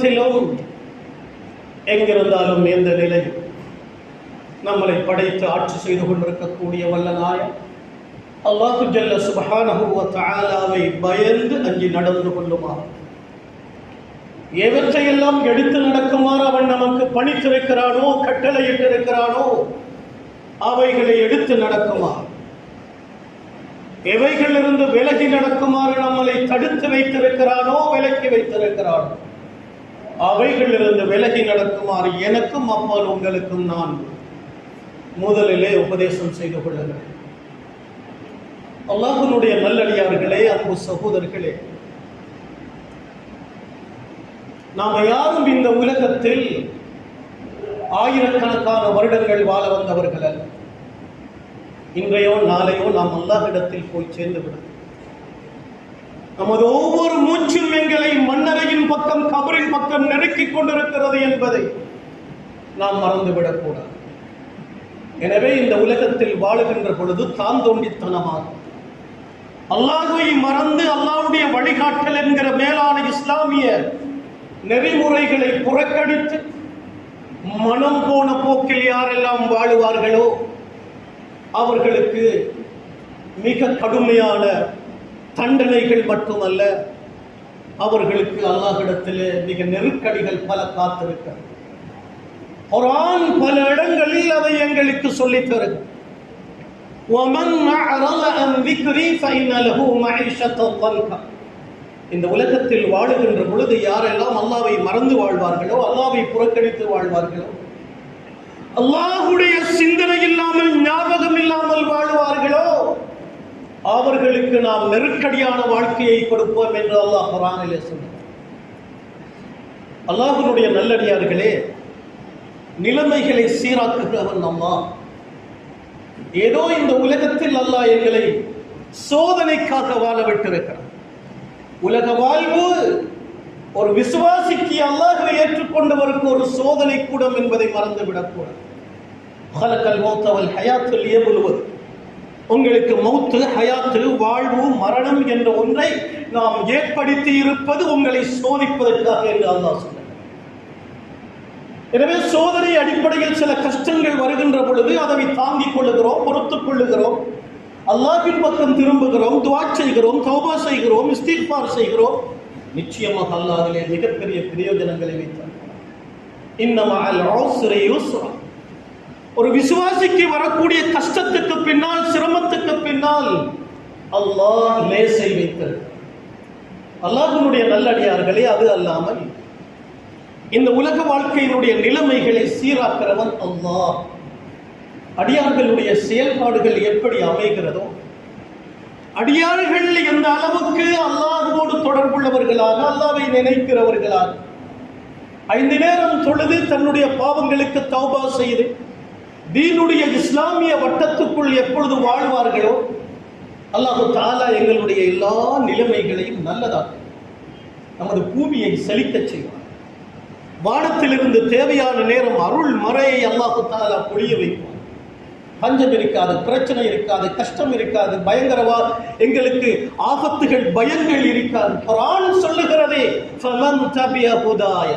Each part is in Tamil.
உலகத்திலும் எங்கிருந்தாலும் எந்த நிலை நம்மளை படைத்து ஆட்சி செய்து கொண்டிருக்கக்கூடிய வல்ல நாயன் அல்லாஹு ஜல்ல சுப்ஹானஹு வ தஆலாவை பயந்து அஞ்சி நடந்து கொள்ளுமாறு, எவற்றையெல்லாம் எடுத்து நடக்குமாறு அவன் நமக்கு பணித்திருக்கிறானோ கட்டளையிட்டிருக்கிறானோ அவைகளை எடுத்து நடக்குமாறு, எவைகளிலிருந்து விலகி நடக்குமாறு நம்மளை தடுத்து வைத்திருக்கிறானோ விலக்கி வைத்திருக்கிறானோ அவைகளிலிருந்து விலகி நடக்குமாறு எனக்கும் அப்பால் உங்களுக்கும் நான் முதலிலே உபதேசம் செய்து கொள்ளுங்கள். அல்லாஹ்வுடைய நல்லடியார்களே, அன்பு சகோதரர்களே, நாம் யாரும் இந்த உலகத்தில் ஆயிரக்கணக்கான வருடங்கள் வாழ வந்தவர்கள் அல்ல. இன்றையோ நாளையோ நாம் அல்லாஹ்விடத்தில் போய் சேர்ந்துவிடும். நமது ஒவ்வொரு மூச்சும் எங்களை மண்ணறையின் பக்கம் கபரின் பக்கம் நெருக்கிக் கொண்டிருக்கிறது என்பதை நாம் மறந்துவிடக்கூடாது. எனவே இந்த உலகத்தில் வாழுகின்ற பொழுது தான் தோண்டித்தனமாக அல்லாஹ்வை மறந்து அல்லாஹ்வுடைய வழிகாட்டல் என்கிற மேலான இஸ்லாமிய நெறிமுறைகளை புறக்கணித்து மனம் போன போக்கில் யாரெல்லாம் வாழுவார்களோ அவர்களுக்கு மிக கடுமையான தண்டனைகள் மட்டுமல்ல, அவர்களுக்கு அல்லாஹ்விடத்திலே மிக நெருக்கடிகள் பல காத்திருக்கிறது. குர்ஆன் பல இடங்களில் அதை எங்களுக்கு சொல்லித் தருகிறது. وَمَنْ أَعْرَضَ عَنْ ذِكْرِي فَإِنَّ لَهُ مَعِيشَةً ضَنْكًا. இந்த உலகத்தில் வாழுகின்ற பொழுது யாரெல்லாம் அல்லாஹ்வை மறந்து வாழ்வார்களோ, அல்லாஹ்வை புறக்கணித்து வாழ்வார்களோ, அல்லாஹ்வுடைய சிந்தனை இல்லாமல் ஞாபகம் இல்லாமல் வாழ்வார்களோ அவர்களுக்கு நாம் நெருக்கடியான வாழ்க்கையை கொடுப்போம் என்று அல்லாஹ் குர்ஆனிலே சொன்னார். அல்லாஹ்வுடைய நல்லடியார்களே, நிலைமைகளை சீராக்குகிறவன் அல்லாஹ். ஏதோ இந்த உலகத்தில் அல்லாஹ் எங்களை சோதனைக்காக வாழ விட்டிருக்கிறார். உலக வாழ்வு ஒரு விசுவாசிக்கு அல்லாஹ்வை ஏற்றுக்கொண்டவருக்கு ஒரு சோதனை கூடம் என்பதை மறந்துவிடக்கூடாது. ஹலக்கல் மௌத்த வல் ஹயாத் லியப்லுவ, உங்களுக்கு மௌத்து, ஹயாத்து, வாழ்வு, மரணம் என்ற ஒன்றை நாம் ஏற்படுத்தி இருப்பது உங்களை சோதிப்பதற்காக என்று அல்லாஹ் சொன்னார். எனவே சோதனை அடிப்படையில் சில கஷ்டங்கள் வருகின்ற பொழுது அதை தாங்கிக் கொள்ளுகிறோம், பொறுத்துக் கொள்ளுகிறோம், அல்லாஹ்வின் பக்கம் திரும்புகிறோம், துஆ செய்கிறோம், தௌபா செய்கிறோம், இஸ்திக்பார் செய்கிறோம். நிச்சயமாக அல்லாஹ் அதிலே மிகப்பெரிய பிரயோஜனங்களை வைத்தார். இன்ன மஅல் உஸ்ரி யுஸ்ரா. ஒரு விசுவாசிக்கு வரக்கூடிய கஷ்டத்துக்கு பின்னால், சிரமத்துக்கு பின்னால் அல்லாஹ் லேசை வைத்தார். அல்லாஹ்வுடைய நல்லடியார்களே, அது அல்லாமல் இந்த உலக வாழ்க்கையினுடைய நிலைமைகளை சீராக்கிறவன் அல்லாஹ். அடியார்களுடைய செயல்பாடுகள் எப்படி அமைகிறதோ, அடியார்கள் எந்த அளவுக்கு அல்லாஹ்வோடு தொடர்புள்ளவர்களாக, அல்லாஹ்வை நினைக்கிறவர்களாக, 5 நேரம் தொழுது தன்னுடைய பாவங்களுக்கு தௌபா செய்து தீனுடைய இஸ்லாமிய வட்டத்துக்குள் எப்பொழுது வாழ்வார்களோ அல்லாஹ் தஆலா எங்களுடைய எல்லா நிலைமைகளையும் நல்லதாக, நமது பூமியை செழிக்கச் செய்வார். வானத்திலிருந்து தேவையான நேரம் அருள் மழையை அல்லாஹ் தஆலா பொழிய வைப்பார். பஞ்சம் இருக்காது, பிரச்சனை இருக்காது, கஷ்டம் இருக்காது, பயங்கரவா எங்களுக்கு ஆபத்துகள், பயங்கள் இருக்காது. குர்ஆன் சொல்லுகிறதே, ஃபமன் தபிய ஹுதாய,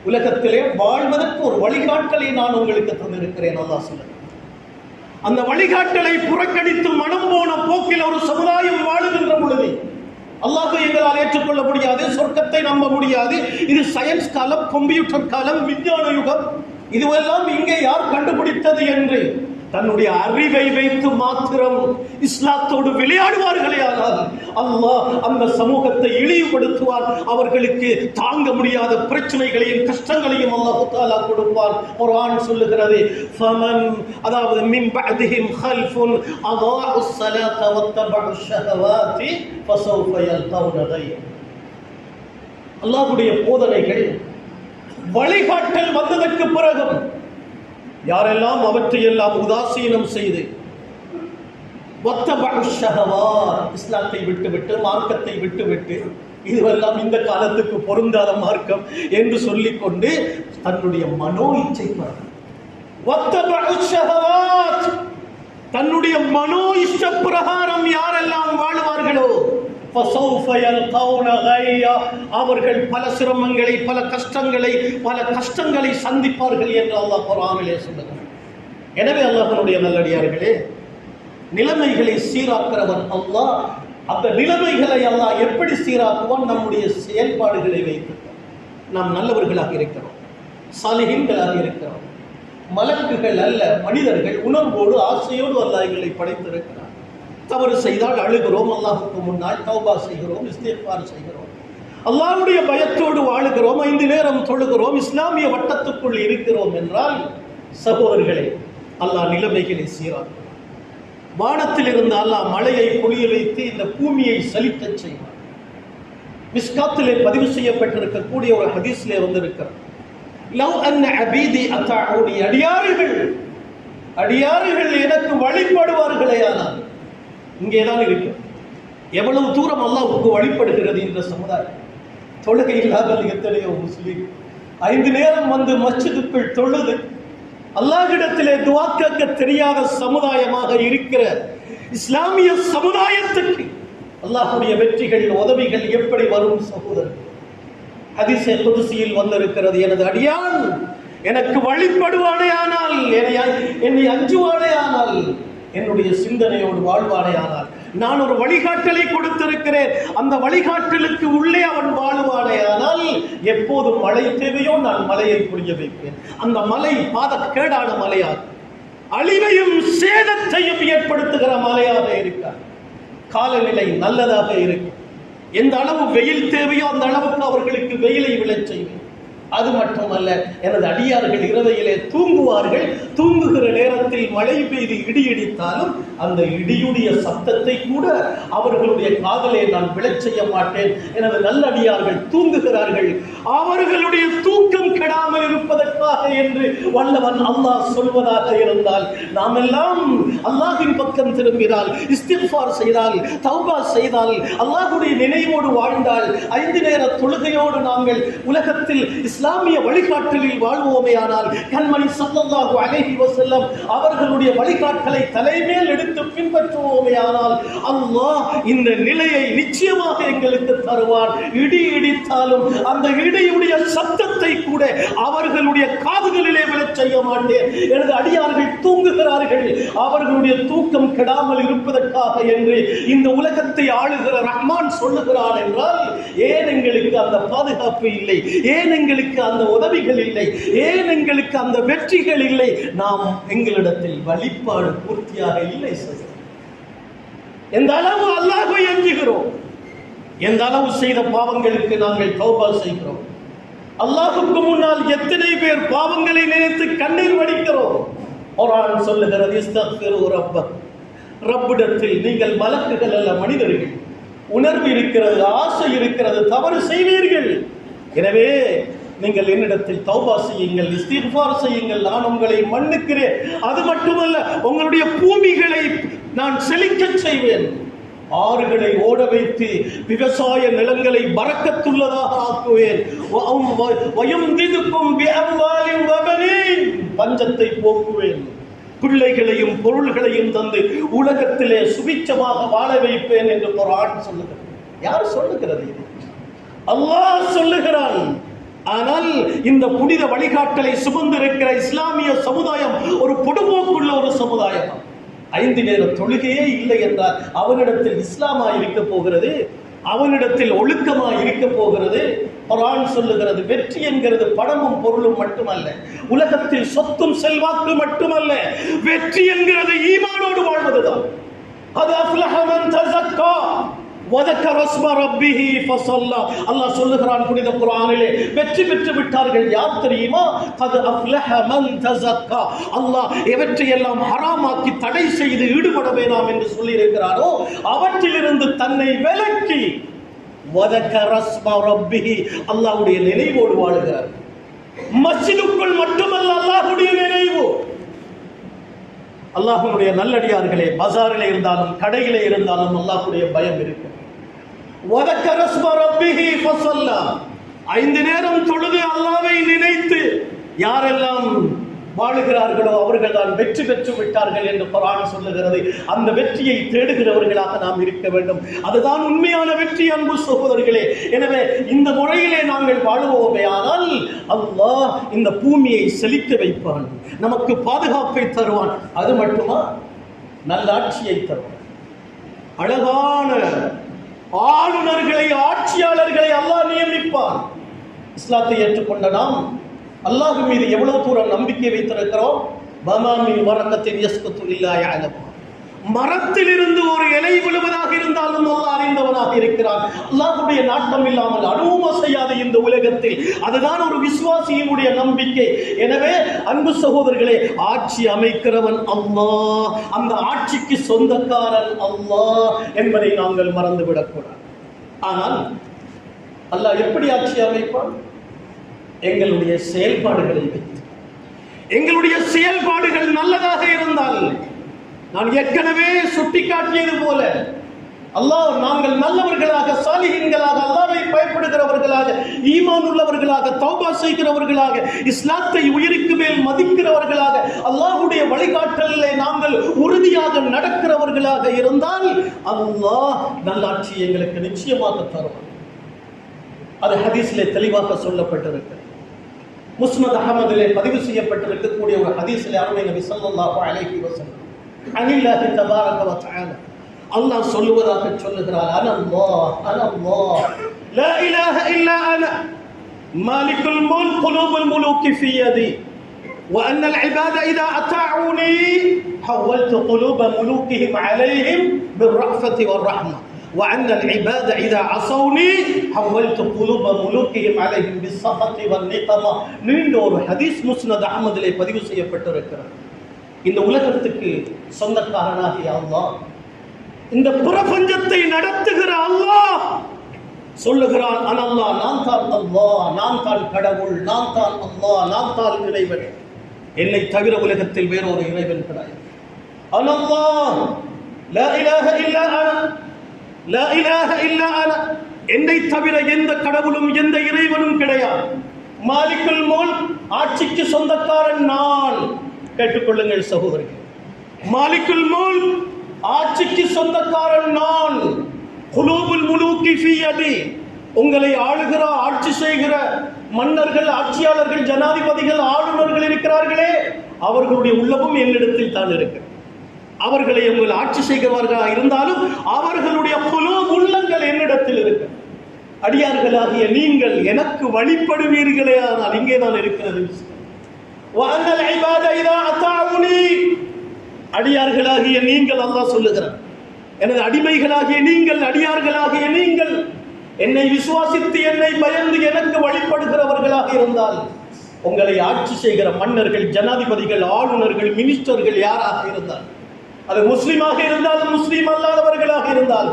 உலகத்திலே வாழ்வதற்கு ஒரு வழிகாட்டலை நான் உங்களுக்கு தந்திருக்கிறேன் அல்லாஹ் சொல்லுகிறார். அந்த வழிகாட்டலை புறக்கணித்து மனம் போன போக்கில் ஒரு சமுதாயம் வாழுகின்ற பொழுது அல்லாஹ்வை எங்களால் ஏற்றுக்கொள்ள முடியாது, சொர்க்கத்தை நம்ப முடியாது, இது சயின்ஸ் காலம், கம்ப்யூட்டர் காலம், விஞ்ஞான யுகம், இதுவெல்லாம் இங்கே யார் கண்டுபிடித்தது என்று தன்னுடைய அறிவை வைத்து மாத்திரம் இஸ்லாத்தோடு விளையாடுவார்களே, ஆனால் அல்லாஹ் அந்த சமூகத்தை இழிவுபடுத்துவார். அவர்களுக்கு தாங்க முடியாத பிரச்சனைகளையும் கஷ்டங்களையும் அல்லாஹ் தஆலா கொடுப்பார். குர்ஆன் சொல்லுகிறது, ஃபமன், அதாவது மின் பஅதிஹிம் கல்ஃபுன் அதாஉஸ் ஸலாத வத்தபஉஷ் ஷஹவாத்தி ஃபஸௌஃப யல்கௌன கய்ய. அல்லாஹ்வுடைய போதனைகள், வழிகாட்டல் வந்ததற்கு பிறகு யாரெல்லாம் அவற்றையெல்லாம் உதாசீனம் செய்து இஸ்லாத்தை விட்டுவிட்டு, மார்க்கத்தை விட்டுவிட்டு, இதுவெல்லாம் இந்த காலத்துக்கு பொருந்தாத மார்க்கம் என்று சொல்லிக்கொண்டு தன்னுடைய மனோ இச்சை தன்னுடைய மனோ இஷ்ட பிரகாரம் யாரெல்லாம் வாழ்வார்களோ அவர்கள் பல சிரமங்களை, பல கஷ்டங்களை சந்திப்பார்கள் என்று அல்லாஹ் குர்ஆனிலே சொல்லுகிறார். எனவே அல்லாஹ்வுடைய நல்லடியார்களே, நிலைமைகளை சீராக்கிறவன் அல்லாஹ். அந்த நிலைமைகளை அல்லாஹ் எப்படி சீராக்குவான்? நம்முடைய செயல்பாடுகளை வைத்து. நாம் நல்லவர்களாக இருக்கிறோம், சாலிஹீன்களாக இருக்கிறோம். மலக்குகள் அல்ல, மனிதர்கள். உணர்வோடு ஆசையோடு அல்லாஹ் எங்களை படைத்திருக்கிறார். தவறு செய்தால் அழுகிறோம், அல்லாஹுக்கு முன்னால் தௌபா செய்கிறோம், இஸ்திக்பார் செய்கிறோம், அல்லாஹ்வுடைய பயத்தோடு வாழுகிறோம், 5 நேரம் தொழுகிறோம், இஸ்லாமிய வட்டத்துக்குள் இருக்கிறோம் என்றால் சகோதரர்களே, அல்லாஹ் நிலைமைகளை சீராக்குவார். வானத்தில் இருந்து அல்லாஹ் மழையை பொழிய வைத்து இந்த பூமியை செழிக்கச் செய்வார். மிஸ்காத்திலே பதிவு செய்யப்பட்டிருக்கக்கூடிய ஒரு ஹதீஸிலே வந்திருக்கிறது, லவ் அன்ன அபீதி அத்தாஊனி, அடியார்கள் எனக்கு வழிபடுவார்களே. ஆனால் இங்கேதான் இருக்கு எவ்வளவு தூரம் அல்லாஹ்வுக்கு வழிபடுகிறது இந்த சமுதாயம். தொழுகை இல்லாத எத்தனையோ முஸ்லீம் 5 நேரம் வந்து மஸ்ஜிதுக்குள் தொழுது அல்லாஹ்விடத்திலே துஆ கேட்க தெரியாத சமுதாயமாக இருக்கிற இஸ்லாமிய சமுதாயத்துக்கு அல்லாஹ்வுடைய வெற்றிகள், உதவிகள் எப்படி வரும் சகோதரர்? ஹதீஸே குத்ஸியில் வந்திருக்கிறது, எனது அடியான் எனக்கு வழிபடுவானே ஆனால், என்னை அஞ்சுவானே ஆனால், என்னுடைய சிந்தனையோடு வாழ்வானே ஆனால், நான் ஒரு வழிகாட்டலை கொடுத்திருக்கிறேன், அந்த வழிகாட்டலுக்கு உள்ளே அவன் வாழுவானே ஆனால், எப்போது மழை தேவையோ நான் மலையை புரிய வைப்பேன். அந்த மலை பாதக்கேடான மலையாக, அழிவையும் சேதத்தையும் ஏற்படுத்துகிற மலையாக இருக்கார். காலநிலை நல்லதாக இருக்கும். எந்த அளவு வெயில் தேவையோ அந்த அளவுக்கு அவர்களுக்கு வெயிலை விழச் செய்வேன். அது மட்டுமல்ல, எனது அடியார்கள் இரவையிலே தூங்குவார்கள். தூங்குகிற நேரத்தில் மழை பெய்து இடி இடித்தாலும் அந்த இடியுடைய சத்தத்தை கூட அவர்களுடைய காதலை நான் விழச் செய்ய மாட்டேன். எனது நல்லடியார்கள் தூங்குகிறார்கள், அவர்களுடைய தூக்கம் கெடாமல் இருப்பதற்காக என்று வல்லவன் அல்லாஹ் சொல்வதாக இருந்தால், நாம் எல்லாம் அல்லாஹ்வின் பக்கம் திரும்பினால், இஸ்திக்ஃபார் செய்தால், தௌபா செய்தால், அல்லாஹ்வுடைய நினைவோடு வாழ்ந்தால், 5 நேர தொழுகையோடு நாங்கள் உலகத்தில் இஸ்லாமிய வழிகாட்டலில் வாழ்வோமே ஆனால், கண்மணி ஸல்லல்லாஹு அலைஹி வஸல்லம் அவர்களுடைய வழிகாட்டலை தலைமேல் எடுத்து பின்பற்றுவோமே ஆனால், அல்லாஹ் இந்த நிலையை நிச்சயமாக எங்களுக்கு தருவார். இடி இடித்தாலும் அந்த இடியுடைய சத்தத்தை கூட அவர்களுடைய காதுகளிலே விழச் செய்ய மாட்டேன். எனது அடியார்கள் தூங்குகிறார்கள், அவர்களுடைய தூக்கம் கெடாமல் இருப்பதற்காக என்று இந்த உலகத்தை ஆளுகிற ரஹ்மான் சொல்லுகிறான் என்றால், ஏன் எங்களுக்கு அந்த பாதுகாப்பு இல்லை? ஏன் எங்களுக்கு அந்த உதவிகள் இல்லை? ஏன் எங்களுக்கு அந்த வெற்றிகள் இல்லை? நாம் எங்களிடத்தில் வழிபாடு பூர்த்தியாக இல்லை. எந்த அளவு அல்லாஹ்வை அஞ்சுகிறோம், எந்த அளவு செய்த பாவங்களுக்கு நாங்கள் தௌபா செய்கிறோம், அல்லாஹ்வுக்கு முன்னால் எத்தனை பேர் பாவங்களை நினைத்து கண்ணீர் வடிக்கிறோம். குர்ஆன் சொல்லுகிறது, இஸ்தக்ஃபிரு ரப்பக், ரப்பிடத்தில் நீங்கள் மலக்குகள் அல்ல, மனிதர்கள். உணர்வு இருக்கிறது, ஆசை இருக்கிறது, தவறு செய்வீர்கள். எனவே நீங்கள் என்னிடத்தில் தௌபா செய்யுங்கள், இஸ்திக்ஃபார் செய்யுங்கள், நான் உங்களை மன்னிக்கிறேன். அது மட்டுமல்ல, உங்களுடைய பூமிகளை நான் செழிக்கச் செய்வேன், ஆறுகளை ஓட வைத்து விவசாய நிலங்களை பரக்கத்துள்ளதாக ஆக்குவேன். பஞ்சத்தை போக்குவேன், பிள்ளைகளையும் பொருள்களையும் தந்து உலகத்திலே சுபிட்சமாக வாழ வைப்பேன் என்று குர்ஆன் சொல்லுகிறது. யார் சொல்லுகிறது? அல்லாஹ் சொல்லுகிறான். ஆனால் இந்த புனித வழிகாட்டலை சுமந்திருக்கிற இஸ்லாமிய சமுதாயம் ஒரு பொடுபோக்குள்ள ஒரு சமுதாயம். 5 நேர தொழுகையே இல்லை என்றால் அவனிடத்தில் இஸ்லாமா இருக்க போகிறது? அவனிடத்தில் ஒழுக்கமா இருக்க போகிறது? குர்ஆன் சொல்லுகிறது, வெற்றி என்கிறது பணமும் பொருளும் மட்டுமல்ல, உலகத்தில் சொத்தும் செல்வாக்கு மட்டுமல்ல, வெற்றி என்கிறது ஈமானோடு வாழ்வதுதான். அது அஃப்லஹ மன் தஸக்கா வதக்கர ஸ்ம ரப்பிஹி ஃபஸல்லா. அல்லாஹ் சொல்லுகிறான் புனித குர்ஆனிலே, வெற்றி பெற்று விட்டார்கள் யார் தெரியுமா? கத் அஃப்லஹ மன் தஸக்கா. அல்லாஹ் எவற்றையெல்லாம் ஹராமாக்கி தடை செய்து ஈடுபட வேண்டாம் என்று சொல்லி இருக்கிறாரோ அவற்றிலிருந்து தன்னை விலக்கி வதக்கர ஸ்ம ரப்பிஹி, அல்லாஹ்வுடைய நினைவோடு வாழுகிறார். மஸ்ஜிதுக்குள் மட்டுமல்ல, அல்லாஹ்வுடைய நினைவு. அல்லாஹ்வுடைய நல்லடியார்களே, பஜாரிலே இருந்தாலும் கடையிலே இருந்தாலும் அல்லாஹ்வுடைய பயம் இருக்கு. வதக்கர ஸ்ம ரப்பிஹி ஃபஸல்லா. 5 நேரம் தொழுது அல்லாஹ்வை நினைத்து யாரெல்லாம் வாழுகிறார்களோ அவர்கள் தான் வெற்றி பெற்று விட்டார்கள் என்று குர்ஆன் சொல்லுகிறது. அந்த வெற்றியை தேடுகிறவர்களாக நாம் இருக்க வேண்டும். அதுதான் உண்மையான வெற்றி அன்பு சகோதரர்களே. எனவே இந்த முறையிலே நாங்கள் வாழுவோமே ஆனால் அல்லாஹ் இந்த பூமியை செழிக்க வைப்பான், நமக்கு பாதுகாப்பை தருவான். அது மட்டுமா, நல்லாட்சியை தருவான். அழகான ஆளுநர்களை, ஆட்சியாளர்களை அல்லாஹ் நியமிப்பான். இஸ்லாத்தை ஏற்றுக்கொண்ட நாம் அல்லாஹ் மீது எவ்வளவு தூரம் நம்பிக்கை வைத்திருக்கிறோம். பமாமின் வரக்கத்தின் யஸ்குத்து இல்லா யஅலம். மரத்திலிருந்து ஒரு இலை விழுவதாக இருந்தாலும் அல்லாஹ் அறிந்தவனாக இருக்கிறான். அல்லாஹ்வுடைய நாட்டம் இல்லாமல் அணுவும் அசையாத இந்த உலகத்தில் அதுதான் ஒரு விசுவாசியினுடைய நம்பிக்கை. எனவே அன்பு சகோதரர்களே, ஆட்சி அமைக்கிறவன் அல்லாஹ், அந்த ஆட்சிக்கு சொந்தக்காரன் அல்லாஹ் என்பதை நாங்கள் மறந்துவிடக்கூடாது. ஆனால் அல்லாஹ் எப்படி ஆட்சி அமைப்பான்? எங்களுடைய செயல்பாடுகளை வைத்து. எங்களுடைய செயல்பாடுகள் நல்லதாக இருந்தால், நான் ஏற்கனவே சுட்டிக்காட்டியது போல, அல்லாஹ் நாங்கள் நல்லவர்களாக, சாலிஹீன்களாக, அல்லாஹ்வை பயப்படுகிறவர்களாக, ஈமான் உள்ளவர்களாக, தௌபா செய்கிறவர்களாக, இஸ்லாத்தை உயிருக்கு மேல் மதிக்கிறவர்களாக, அல்லாஹ்வுடைய வழிகாட்டலிலே நாங்கள் உறுதியாக நடக்கிறவர்களாக இருந்தால் அல்லாஹ் நல்லாட்சி எங்களுக்கு நிச்சயமாக தருவார். அது ஹதீஸிலே தெளிவாக சொல்லப்பட்டிருக்கிறது. முஸ்னத் அஹ்மதிலே பதிவு செய்யப்பட்டிருக்கக்கூடிய ஒரு ஹதீஸிலே அருமை நபி ஸல்லல்லாஹு அலைஹி வஸல்லம் அனில்லாஹி தபாரக வ தஆலா அல்லாஹ் சொல்லுவதாக சொல்லுகிறார், அனல்லாஹ் அனல்லாஹ் லா இலாஹ இல்லா அன மாலிகுல் முல்க் குலூபுல் முலூகி ஃபீ யதி வ அன்னல் இபாத இதா அதாஊனி ஹவ்வல்து குலூப முலூகிஹிம் அலைஹிம் பிர்ரஃபதி வர்ரஹ்மah وأن العباد إذا عصوني حولت قلوب ملوكهم عليهم بالسخط والنقمة. நீண்ட ஒரு ஹதீஸ் முஸ்னத் அஹ்மதிலே பதிவு செய்யப்பட்டிருக்கிறது. இந்த உலகத்துக்கு சொந்தக்காரனாகிய அல்லாஹ், இந்த பிரபஞ்சத்தை நடத்துகிற அல்லாஹ் சொல்லுகிறான், அனல்லாஹ், நான் தான் அல்லாஹ், நான் தான் கடவுள், நான் தான் அல்லாஹ், நான் தான் இறைவன், என்னை தவிர உலகத்தில் வேறொரு இறைவன் கிடையாது. அனல்லாஹ் லா இலாஹ இல்லா அன லா இலாஹ இல்லா அன, என்னை தவிர எந்த கடவுளும் எந்த இறைவனும் கிடையாது. மாலிகுல் முல்க், ஆட்சிக்கு சொந்தக்காரன் நான். கேட்டுக்கொள்ளுங்கள் சகோதரர்கள், மாலிகுல் முல்க், ஆட்சிக்கு சொந்தக்காரன் நான். குலூபுல் முலூகி ஃபீ யதி, உங்களை ஆளுகிற, ஆட்சி செய்கிற மன்னர்கள், ஆட்சியாளர்கள், ஜனாதிபதிகள், ஆளுநர்கள் இருக்கிறார்களே, அவர்களுடைய உள்ளமும் என்னிடத்தில் தான் இருக்கிறது. அவர்களை உங்கள் ஆட்சி செய்கிறவர்களாக இருந்தாலும் அவர்களுடைய குலூப், உள்ளங்கள் என்னிடத்தில் இருக்கு. அடியார்களாகிய நீங்கள் எனக்கு வழிபடுவீர்களே ஆனால், இங்கே தான் இருக்கிறது. வஅன்னல் இபாத இதா அதாஊனி, அடியார்களாகிய நீங்கள், அல்லாஹ் சொல்லுகிறார், எனது அடிமைகளாகிய நீங்கள், அடியார்களாகிய நீங்கள் என்னை விசுவாசித்து என்னை பயந்து எனக்கு வழிபடுகிறவர்களாக இருந்தால், உங்களை ஆட்சி செய்கிற மன்னர்கள், ஜனாதிபதிகள், ஆளுநர்கள், மினிஸ்டர்கள் யாராக இருந்தால், அது முஸ்லிமாக இருந்தாலும் முஸ்லிம் அல்லாதவர்களாக இருந்தால்,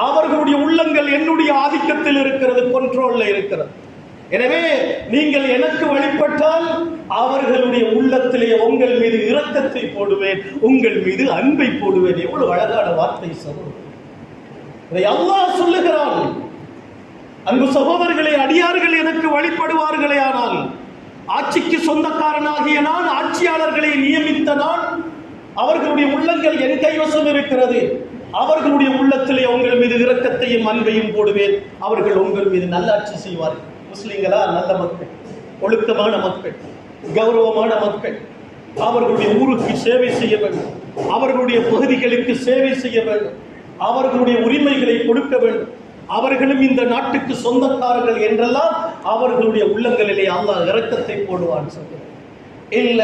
அவர்களுடைய உள்ளங்கள் என்னுடைய ஆதிக்கத்தில் இருக்கிறது, கண்ட்ரோல்ல இருக்கிறது. எனவே நீங்கள் எனக்கு வழிபட்டால் அவர்களுடைய உள்ளத்திலே உங்கள் மீது இரக்கத்தை போடுவேன், உங்கள் மீது அன்பை போடுவேன். எவ்வளவு அழகான வார்த்தை சகோதரர், இதை அல்லாஹ் சொல்லுகிறான். அன்பு சகோதரர்களே, அடியார்கள் எனக்கு வழிபடுவார்களே ஆனால், ஆட்சிக்கு சொந்தக்காரனாகிய நான், ஆட்சியாளர்களை நியமித்த நான், அவர்களுடைய உள்ளங்கள் என் கைவசம் இருக்கிறது, அவர்களுடைய உள்ளத்திலே உங்கள் மீது இரக்கத்தையும் அன்பையும் போடுவேன், அவர்கள் உங்கள் மீது நல்லாட்சி செய்வார்கள். முஸ்லிம்களா? நல்ல மக்கள், ஒழுக்கமான மக்கள், கௌரவமான மக்கள், அவர்களுடைய ஊருக்கு சேவை செய்ய வேண்டும், அவர்களுடைய பகுதிகளுக்கு சேவை செய்ய வேண்டும், அவர்களுடைய உரிமைகளை கொடுக்க வேண்டும், அவர்களும் இந்த நாட்டுக்கு சொந்தக்காரர்கள் என்றெல்லாம் அவர்களுடைய உள்ளங்களிலே அல்லாஹ் இரக்கத்தை போடுவான். இல்ல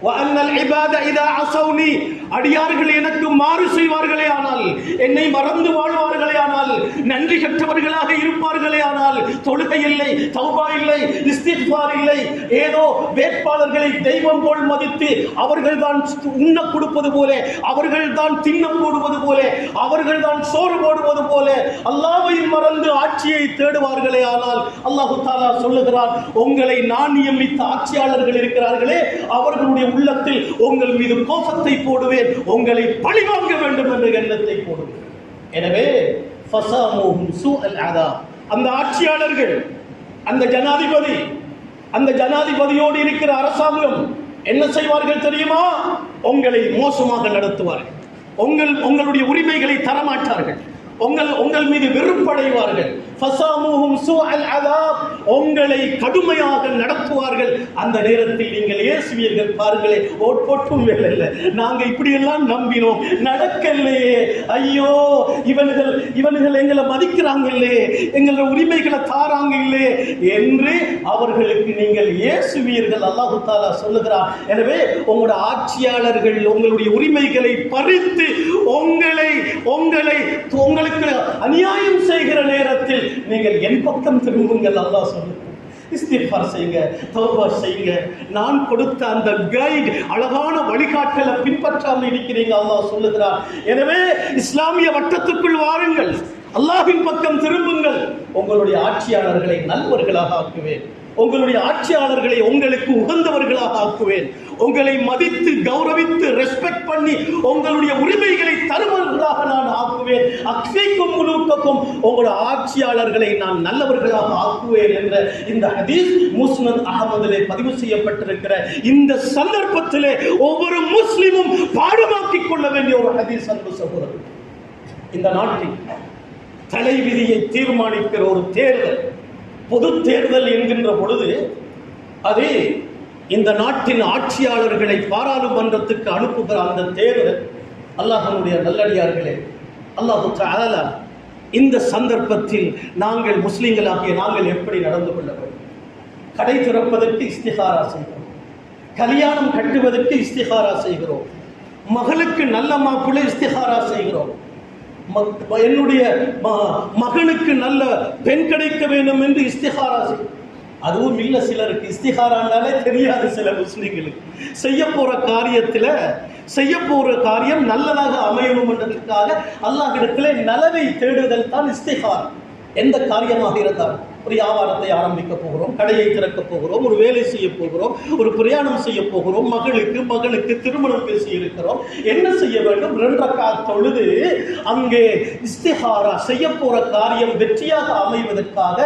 வஅன்னல் இபாத இதா அஸௌனி, அடியார்கள் எனக்கு மாறு செய்வார்களே ஆனால், என்னை மறந்து வாழ்வார்களே ஆனால், நன்றி கற்றவர்களாக இருப்பார்களே ஆனால், தொழுகை இல்லை, தௌபா இல்லை, இஸ்திக்ஃபார் இல்லை, ஏதோ வேட்பாளர்களை தெய்வம் போல் மதித்து அவர்கள் தான் உண்ண கொடுப்பது போல, அவர்கள் தான் தின்ன போடுவது போல, அவர்கள் தான் சோறு போடுவது போல அல்லாஹ்வை மறந்து ஆட்சியை தேடுவார்களே ஆனால், அல்லாஹ் தஆலா சொல்லுகிறார், உங்களை நான் நியமித்த ஆட்சியாளர்கள் இருக்கிறார்களே, அவர்களுடைய உள்ளத்தில் உங்கள் மீது கோபத்தை போடுவேன், உங்களை பழிவாங்க வேண்டும் என்ற எண்ணத்தை போடுவேன். எனவே ஃபஸாமுஹும் சூஅல் அதாப், அந்த ஆட்சியாளர்கள், அந்த ஜனாதிபதி, அந்த ஜனாதிபதியோடு இருக்கிற அரசாங்கம், என்ன செய்வார்கள் தெரியுமா? உங்களை மோசமாக நடத்துவார்கள். உங்களுடைய உரிமைகளை தரமாட்டார்கள். உங்கள் மீது வெறுப்படைவார்கள். உங்களை கடுமையாக நடத்துவார்கள். அந்த நேரத்தில் நீங்கள் ஏசுவீர்கள். பாருங்களே, ஓட்டும் வேலை இல்லை, நாங்க இப்படி எல்லாம் நம்பினோம், நடக்கலையே, ஐயோ இவன்கள் எங்களை மதிக்கிறாங்க இல்லையே, எங்களோட உரிமைகளை தாராங்க இல்லையே என்று அவர்களுக்கு நீங்கள் ஏசுவீர்கள். அல்லாஹு தஆலா சொல்லுகிறார், எனவே உங்களோட ஆட்சியாளர்கள் உங்களுடைய உரிமைகளை பறித்து உங்களுக்கு அநியாயம் செய்கிற நேரத்தில் நீங்கள் என் பக்கம் திரும்புங்கள். அல்லாஹ் சொல்லுங்க, இஸ்திக்ஃபார் செய்யுங்க, தௌபா செய்யுங்க. நான் கொடுத்த அந்த கைட், அழகான வழிகாட்டலை பின்பற்றாமல் இருக்கிறீங்க. அல்லாஹ் சொல்லுகிறார், எனவே இஸ்லாமிய வட்டத்துக்குள் வாருங்கள், அல்லாஹ்வின் பக்கம் திரும்புங்கள். உங்களுடைய ஆட்சியாளர்களை நல்லவர்களாக ஆக்குவேன். உங்களுடைய ஆட்சியாளர்களை உங்களுக்கு உகந்தவர்களாக ஆக்குவேன். உங்களை மதித்து கௌரவித்து ரெஸ்பெக்ட் பண்ணி உங்களுடைய உரிமைகளை தருவர்களாக நான் ஆக்குவேன். அக்ஸைக்கும் முலூக்கக்கும், உங்களுடைய ஆட்சியாளர்களை நான் நல்லவர்களாக ஆக்குவேன் என்ற இந்த ஹதீஸ் முஸ்னத் அஹ்மதிலே பதிவு செய்யப்பட்டிருக்கிற இந்த சந்தர்ப்பத்திலே ஒவ்வொரு முஸ்லிமும் பாடமாக்கிக் கொள்ள வேண்டிய ஒரு ஹதீஸ். அன்பு சகோதரர், இந்த நாட்டில் தலைவிதியை தீர்மானிக்கிற ஒரு தேர்தல், பொது தேர்தல் என்கின்ற பொழுது அது இந்த நாட்டின் ஆட்சியாளர்களை பாராளுமன்றத்துக்கு அனுப்புகிற அந்த தேர்தல், அல்லாஹ்வுடைய நல்லடியார்களே, அல்லாஹ் தஆலா இந்த சந்தர்ப்பத்தில் நாங்கள் முஸ்லிம்களாகிய நாங்கள் எப்படி நடந்து கொள்ள வேண்டும்? கடை திறப்பதற்கு இஸ்திகாரா செய்கிறோம், கல்யாணம் கட்டுவதற்கு இஸ்திகாரா செய்கிறோம், மகளுக்கு நல்ல மாப்பிள்ளை இஸ்திகாரா செய்கிறோம், என்னுடைய மகனுக்கு நல்ல பெண் கிடைக்க வேண்டும் என்று இஸ்திகாரா செய்யும். அதுவும் இல்லை, சிலருக்கு இஸ்திகாரானாலே தெரியாது. சில முஸ்லிம்களுக்கு செய்ய போற காரியம் நல்லதாக அமையணும் என்றதுக்காக அல்லாஹ்விடத்திலே நலவை தேடுதல் தான் இஸ்திகாரா. எந்த காரியமாக இருந்தாலும், ஒரு வியாபாரத்தை ஆரம்பிக்க போகிறோம், கடையை திறக்க போகிறோம், ஒரு வேலை செய்ய போகிறோம், ஒரு பிரயாணம் செய்ய போகிறோம், மகளுக்கு திருமணம் பேசி இருக்கிறோம், என்ன செய்ய வேண்டும்? 2 ரக்காத் தொழுது அங்கே இஸ்திகாரா செய்ய போற காரியம் வெற்றியாக அமைவதற்காக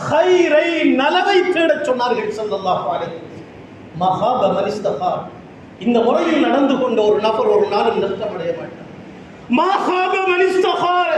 ஹைரை நலவை தேடச் சொன்னார்கள் ஸல்லல்லாஹு அலைஹி வஸல்லம். மஹாப மனிஸ்தகார், இந்த முறையில் நடந்து கொண்ட ஒரு நபர் ஒரு நாளும் நஷ்டமடைய மாட்டார். மஹாப மனிஸ்தகார்,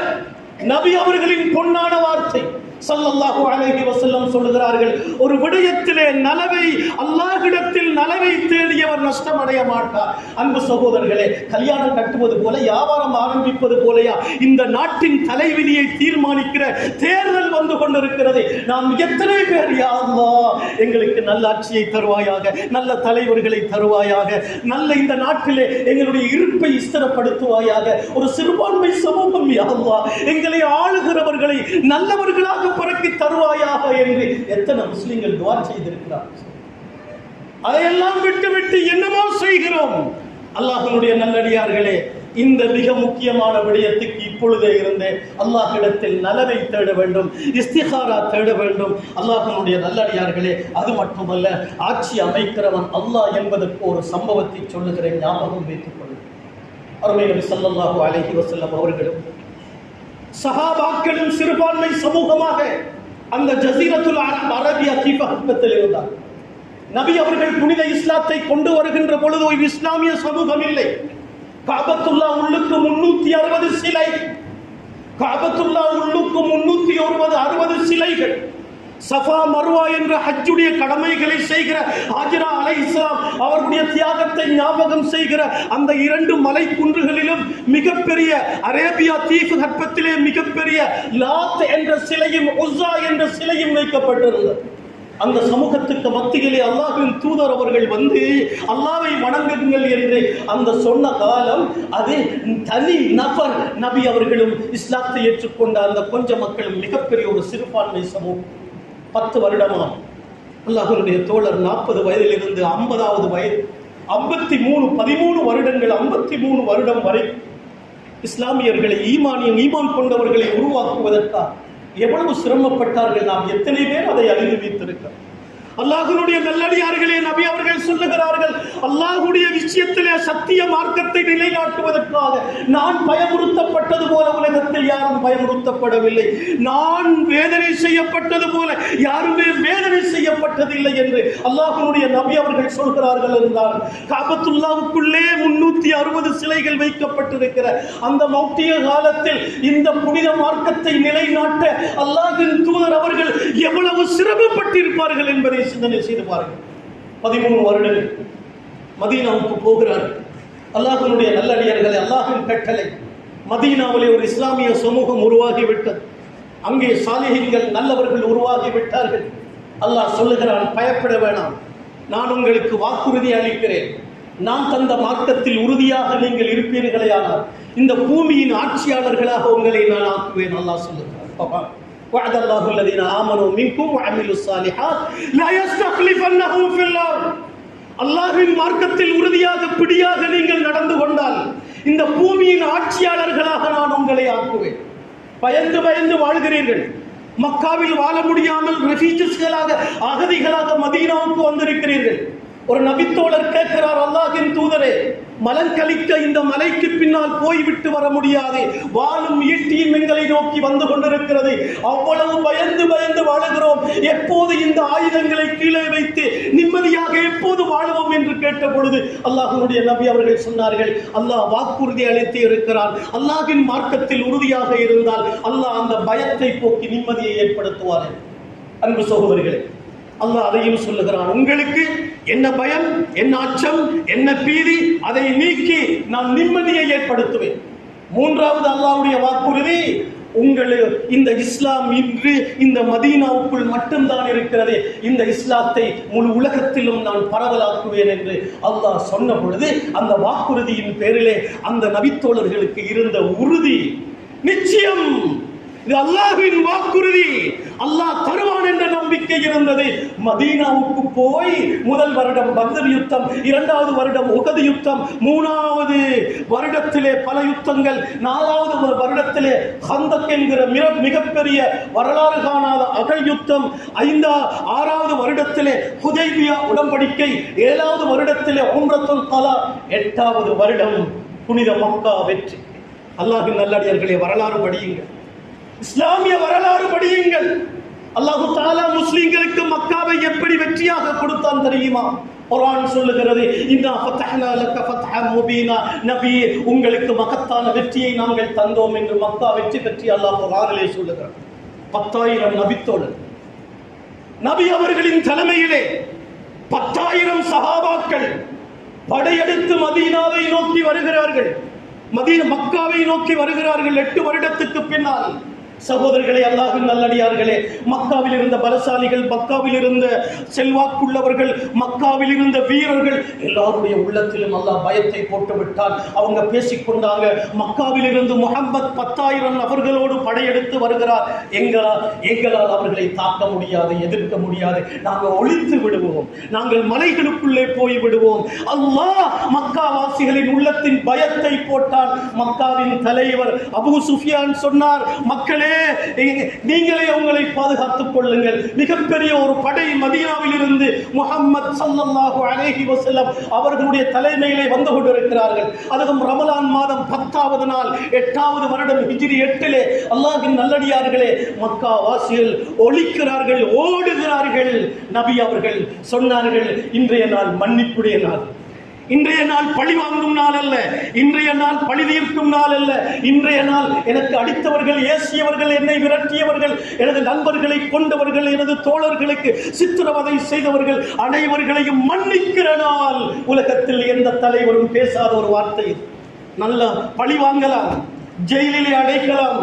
நபி அவர்களின் பொன்னான வார்த்தை. ஸல்லல்லாஹு அலைஹி வஸல்லம் சொல்கிறார்கள், ஒரு விடயத்திலே நலவை, அல்லாஹ்விடத்தில் நலவை தேடியவர் நஷ்டம் அடைய மாட்டார். அன்பு சகோதரர்களே, கல்யாணம் கட்டுவது போல, வியாபாரம் ஆரம்பிப்பது போலயா இந்த நாட்டின் தலைவிதியை தீர்மானிக்கிற தேர்தல் வந்து கொண்டிருக்கிறது. நாம் எத்தனை பேர், யா அல்லாஹ் எங்களுக்கு நல்ல ஆட்சியை தருவாயாக, நல்ல தலைவர்களை தருவாயாக, நல்ல இந்த நாட்டிலே எங்களுடைய இருப்பை ஸ்திரப்படுத்துவாயாக, ஒரு சிறுபான்மை சமூகம் யா அல்லாஹ் எங்களை ஆளுகிறவர்களை நல்லவர்களாக பறக்கி தருவாயாக என்று எத்தனை முஸ்லிம்கள் துஆ செய்திருக்கிறார்கள். அதையெல்லாம் விட்டு என்னமோ செய்கிறோம். அல்லாஹ்வுடைய நல்லடியார்களே, இந்த மிக முக்கியமான விடயத்துக்கு இப்பொழுதே இருந்தே அல்லாஹ்விடத்தில் நலவை தேட வேண்டும், இஸ்திகாரா தேட வேண்டும். அல்லாஹ்வுடைய நல்லடியார்களே, அது மட்டுமல்ல, ஆட்சி அமைக்கிறவன் அல்லாஹ் என்பதற்கு ஒரு சம்பவத்தை சொல்லுகிறேன், ஞாபகம் வைத்துக் கொள்ளுங்கள். அருமை நபி ஸல்லல்லாஹு அலைஹி வஸல்லம் அவர்களும் சஹாபாக்களும் சிறுபான்மை சமூகமாக அந்த ஜஸீரத்துல் அரபியா தீபகற்பத்தில் இருந்தார். நபி அவர்கள் புனித இஸ்லாத்தை கொண்டு வருகின்ற பொழுது ஒரு இஸ்லாமிய சமூகம் இல்லை. காபத்துல்லா உள்ளுக்கு 360 சிலை, காபத்துல்லா உள்ளுக்கு 360 சிலைகள். சஃபா மர்வா என்ற ஹஜ்ஜுடைய கடமைகளை செய்கிற ஹாஜிரா அலைஹிஸ்ஸலாம் அவருடைய தியாகத்தை ஞாபகம் செய்கிற அந்த 2 மலை குன்றுகளிலும் மிகப்பெரிய அரேபியா தீபகற்பத்திலே மிகப்பெரிய லாத் என்ற சிலையும் உஸ்ஸா என்ற சிலையும் வைக்கப்பட்டிருந்தது. அந்த சமூகத்துக்கு மத்தியிலே அல்லாஹ்வின் தூதர் அவர்கள் வந்து அல்லாஹ்வை வணங்குங்கள் என்று அந்த சொன்ன காலம், அது தனி நபர் நபி அவர்களும் இஸ்லாத்தை ஏற்றுக்கொண்ட அந்த கொஞ்ச மக்களும் மிகப்பெரிய ஒரு சிறுபான்மை சமூகம். 10 வருடமாக அல்லாஹ்வுடைய தோழர் 40 வயதிலிருந்து 50வது வயது 13 வருடங்கள் 53 வருடம் வரை இஸ்லாமியர்களை ஈமான் கொண்டவர்களை உருவாக்குவதற்காக எவ்வளவு சிரமப்பட்டார்கள். நாம் எத்தனை பேர் அதை அறிந்து வைத்திருக்கிறோம். அல்லாஹ்வுடைய நல்லடியார்களே, நபி அவர்கள் சொல்லுகிறார்கள், அல்லாஹ்வுடைய விஷயத்திலே சத்திய மார்க்கத்தை நிலைநாட்டுவதற்காக நான் பயமுறுத்தப்பட்டது போல உலகத்தில் யாரும் பயமுறுத்தப்படவில்லை. நான் வேதனை செய்யப்பட்டது போல யாருமே வேதனை வேதனை செய்யப்பட்டதில்லை என்று அல்லாஹ்வுடைய நபி அவர்கள் சொல்கிறார்கள் என்றால், காபத்துல்லாவுக்குள்ளே 360 சிலைகள் வைக்கப்பட்டிருக்கிற அந்த மௌட்டிய காலத்தில் இந்த புனித மார்க்கத்தை நிலைநாட்ட அல்லாஹ்வின் தூதர் அவர்கள் எவ்வளவு சிரமப்பட்டிருப்பார்கள் என்பதை சிந்தனை செய்து பாருங்கள். 13 வருடங்கள் மதீனாவுக்கு போகிறார்கள். அல்லாஹ்வினுடைய நல்லடியார்களே, அல்லாஹ்வின் கட்டளை, மதீனாவிலே ஒரு இஸ்லாமிய சமூகம் உருவாகிவிட்டது. அங்கே சாலிஹீன்கள் நல்லவர்கள் உருவாகிவிட்டார்கள். அல்லாஹ் சொல்லுகிறான், பயப்பட வேணாம், நான் உங்களுக்கு வாக்குறுதி அளிக்கிறேன். நான் தந்த மார்க்கத்தில் உறுதியாக நீங்கள் இருப்பீர்களே ஆனால் இந்த பூமியின் ஆட்சியாளர்களாக உங்களை நான் ஆக்குவேன். அல்லாஹ் சொல்லுகிறான், وعد الله الذين آمنوا منكم وعملوا الصالحات لا يستخلفنهم في الأرض. அல்லாஹ்வின் மார்க்கத்தில் உறுதியாக பிடியாக நீங்கள் நடந்து கொண்டால் இந்த பூமியின் ஆட்சியாளர்களாக நான் உங்களை ஆக்குவேன். பயந்து பயந்து வாழ்கிறீர்கள். மக்காவில் வாழ முடியாமல் ரெஃப்யூஜிஸ்களாக, அகதிகளாக மதீனாவுக்கு வந்திருக்கிறீர்கள். ஒரு நபித்தோழர் கேட்கிறார், அல்லாஹ்வின் தூதரே, மலங்கழிக்க இந்த மலைக்கு பின்னால் போய்விட்டு வர முடியாது, வாளும் ஈட்டியும் எங்களை நோக்கி வந்து கொண்டிருக்கிறது, அவ்வளவு பயந்து பயந்து வாழுகிறோம், எப்போது இந்த ஆயுதங்களை கீழே வைத்து நிம்மதியாக எப்போது வாழுவோம் என்று கேட்ட பொழுது அல்லாஹ்வுடைய நபி அவர்கள் சொன்னார்கள், அல்லாஹ் வாக்குறுதி அளித்து இருக்கிறான். அல்லாஹ்வின் மார்க்கத்தில் உறுதியாக இருந்தால் அல்லாஹ் அந்த பயத்தை போக்கி நிம்மதியை ஏற்படுத்துவார்கள். அன்பு சகோதரர்களே, அல்லாஹ் அதையும் சொல்லுகிறான், உங்களுக்கு என்ன பயம், என்ன அச்சம், என்ன பீதி, அதை நீக்கி நான் நிம்மதியை ஏற்படுத்துவேன். மூன்றாவது அல்லாஹ்வுடைய வாக்குறுதி, இந்த இஸ்லாம் இன்று இந்த மதீனாவுக்குள் மட்டும்தான் இருக்கிறது, இந்த இஸ்லாத்தை முழு உலகத்திலும் நான் பரவலாக்குவேன் என்று அல்லாஹ் சொன்ன பொழுது அந்த வாக்குறுதியின் பேரிலே அந்த நபித்தோழர்களுக்கு இருந்த உறுதி, நிச்சயம் இது அல்லாஹ்வின் வாக்குறுதி, அல்லாஹ் தருவான் என்ற நம்பிக்கை இருந்தது. மதீனாவுக்கு போய் முதல் வருடம் பத்ர் யுத்தம், இரண்டாவது வருடம் உஹது யுத்தம், மூணாவது வருடத்திலே பல யுத்தங்கள், நாலாவது வருடத்திலே ஹந்தக் என்கிற மிகப்பெரிய வரலாறு காணாத அகல் யுத்தம், ஆறாவது வருடத்திலே ஹுதைபியா உடன்படிக்கை, ஏழாவது வருடத்திலே உம்ரத்துல் கலா, எட்டாவது வருடம் புனித மக்கா வெற்றி. அல்லாஹ்வின் நல்லடியார்களே, வரலாறு படியுங்கள், இஸ்லாமிய வரலாறு படியுங்கள். அல்லாஹ் தஆலா முஸ்லிம்களுக்கு மக்காவை எப்படி வெற்றியாக கொடுத்தான் தெரியுமா? குர்ஆன் சொல்லுகிறது, இன்னா ஃபதஹ்னா லக ஃபத்ஹன் முபீனா, நபி உங்களுக்கு மகத்தான வெற்றியை நாங்கள் தந்தோம் என்று மக்கா வெற்றி பற்றி அல்லாஹ் குர்ஆனிலே சொல்லுகிறார். 10,000 நபித்தோழர், நபி அவர்களின் தலைமையிலே 10,000 சஹாபாக்கள் படையெடுத்து மதீனாவை நோக்கி வருகிறார்கள், மக்காவை நோக்கி வருகிறார்கள். 8 வருடத்துக்கு பின்னால் சகோதரர்களே, அல்லாஹ்வின் நல்லடியார்களே, மக்காவில் இருந்த பலசாலிகள், மக்காவில் இருந்த செல்வாக்குள்ளவர்கள், மக்காவில் இருந்த வீரர்கள் எல்லாருடைய உள்ளத்திலும் அல்லாஹ் பயத்தை போட்டு விட்டான். அவங்க பேசிக்கொண்டாங்க, மக்காவில் இருந்து முஹம்மத் 10,000 நபர்களோடு படையெடுத்து வருகிறார், எங்களால் அவர்களை தாக்க முடியாது, எதிர்க்க முடியாது, நாங்கள் ஒளித்து விடுவோம், நாங்கள் மலைகளுக்குள்ளே போய் விடுவோம். அல்லாஹ் மக்காவாசிகளின் உள்ளத்தின் பயத்தை போட்டான். மக்காவின் தலைவர் அபூ சுஃபியான் சொன்னார், மக்களே, நீங்களே உங்களை பாதுகாத்துக் கொள்ளுங்கள். மிகப்பெரிய ஒரு படை மதீனாவில் இருந்து முஹம்மது ஸல்லல்லாஹு அலைஹி வஸல்லம் அவர்களுடைய தலைமையிலே வந்து கொண்டிருக்கிறார்கள். அதுவும் ரமலான் மாதம் 10வது நாள், 8வது வருடம் ஹிஜ்ரி 8லே அல்லாஹ்வின் நல்லடியார்களே, மக்கா வாசிகள் ஒலிக்கிறார்கள், ஓடுகிறார்கள். நபி அவர்கள் சொன்னார்கள், இன்றைய நாள் மன்னிப்புடைய நாள், இன்றைய நாள் பழி வாங்கும் நாள் அல்ல, இன்றைய நாள் பழி தீர்க்கும் நாள் அல்ல, இன்றைய நாள் எனக்கு அடித்தவர்கள், ஏசியவர்கள், என்னை விரட்டியவர்கள், எனது நண்பர்களை கொண்டவர்கள், எனது தோழர்களுக்கு சித்திரவதை செய்தவர்கள் அனைவர்களையும் மன்னிக்கிற நாள். உலகத்தில் எந்த தலைவரும் பேசாத ஒரு வார்த்தை. நல்ல பழி வாங்கலாம், ஜெயிலிலே அடைக்கலாம்,